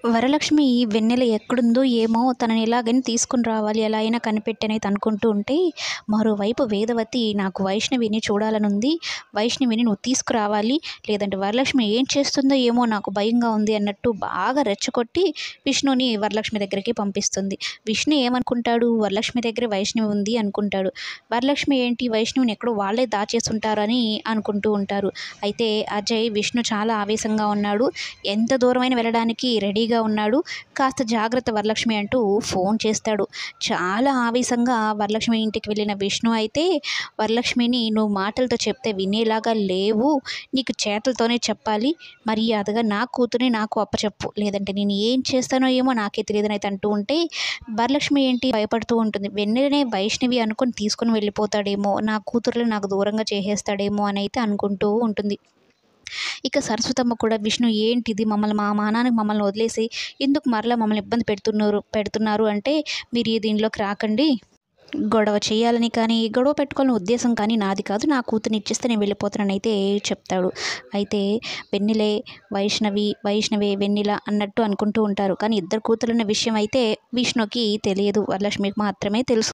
వరలక్ష్మి వెన్నెల ఎక్కడుందో ఏమో, తనని ఎలాగైనా తీసుకుని రావాలి, ఎలా అయినా కనిపెట్టనేది అనుకుంటూ ఉంటే, మరోవైపు వేదవతి నాకు వైష్ణవిని చూడాలనుంది, వైష్ణవిని నువ్వు తీసుకురావాలి, లేదంటే వరలక్ష్మి ఏం చేస్తుందో ఏమో నాకు భయంగా ఉంది అన్నట్టు బాగా రెచ్చగొట్టి విష్ణుని వరలక్ష్మి దగ్గరికి పంపిస్తుంది. విష్ణు ఏమనుకుంటాడు, వరలక్ష్మి దగ్గర వైష్ణవి ఉంది అనుకుంటాడు. వరలక్ష్మి ఏంటి వైష్ణవిని ఎక్కడో వాళ్ళే దాచేసుంటారని అనుకుంటూ ఉంటారు. అయితే అజయ్ విష్ణు చాలా ఆవేశంగా ఉన్నాడు, ఎంత దూరమైనా వెళ్ళడానికి రెడీగా ఉన్నాడు. కాస్త జాగ్రత్త వరలక్ష్మి అంటూ ఫోన్ చేస్తాడు. చాలా ఆవేశంగా వరలక్ష్మి ఇంటికి వెళ్ళిన విష్ణు అయితే వరలక్ష్మిని నువ్వు మాటలతో చెప్తే వినేలాగా లేవు, నీకు చేతలతోనే చెప్పాలి, మర్యాదగా నా కూతుర్ని నాకు అప్పచెప్పు, లేదంటే నేను ఏం చేస్తానో ఏమో నాకే తెలియదని అయితే అంటూ ఉంటే, వరలక్ష్మి ఏంటి భయపడుతూ ఉంటుంది. వెన్నెలనే వైష్ణవి అనుకుని తీసుకుని వెళ్ళిపోతాడేమో, నా కూతుర్లు నాకు దూరంగా చేసేస్తాడేమో అని అయితే అనుకుంటూ ఉంటుంది. ఇక సరస్వతమ్మ కూడా విష్ణు ఏంటిది, మమ్మల్ని మా మానానికి మమ్మల్ని వదిలేసి ఎందుకు మరలా మమ్మల్ని ఇబ్బంది పెడుతున్నారు అంటే, మీరు దీనిలోకి రాకండి, గొడవ చేయాలని కానీ గొడవ పెట్టుకోవాలని ఉద్దేశం కానీ నాది కాదు, నా కూతుర్ని ఇచ్చేస్తే నేను వెళ్ళిపోతానని అయితే చెప్తాడు. అయితే వెన్నెలే వైష్ణవే వెన్నెల అన్నట్టు అనుకుంటూ ఉంటారు. కానీ ఇద్దరు కూతురున్న విషయం అయితే విష్ణుకి తెలియదు, వరలక్ష్మికి మాత్రమే తెలుసు.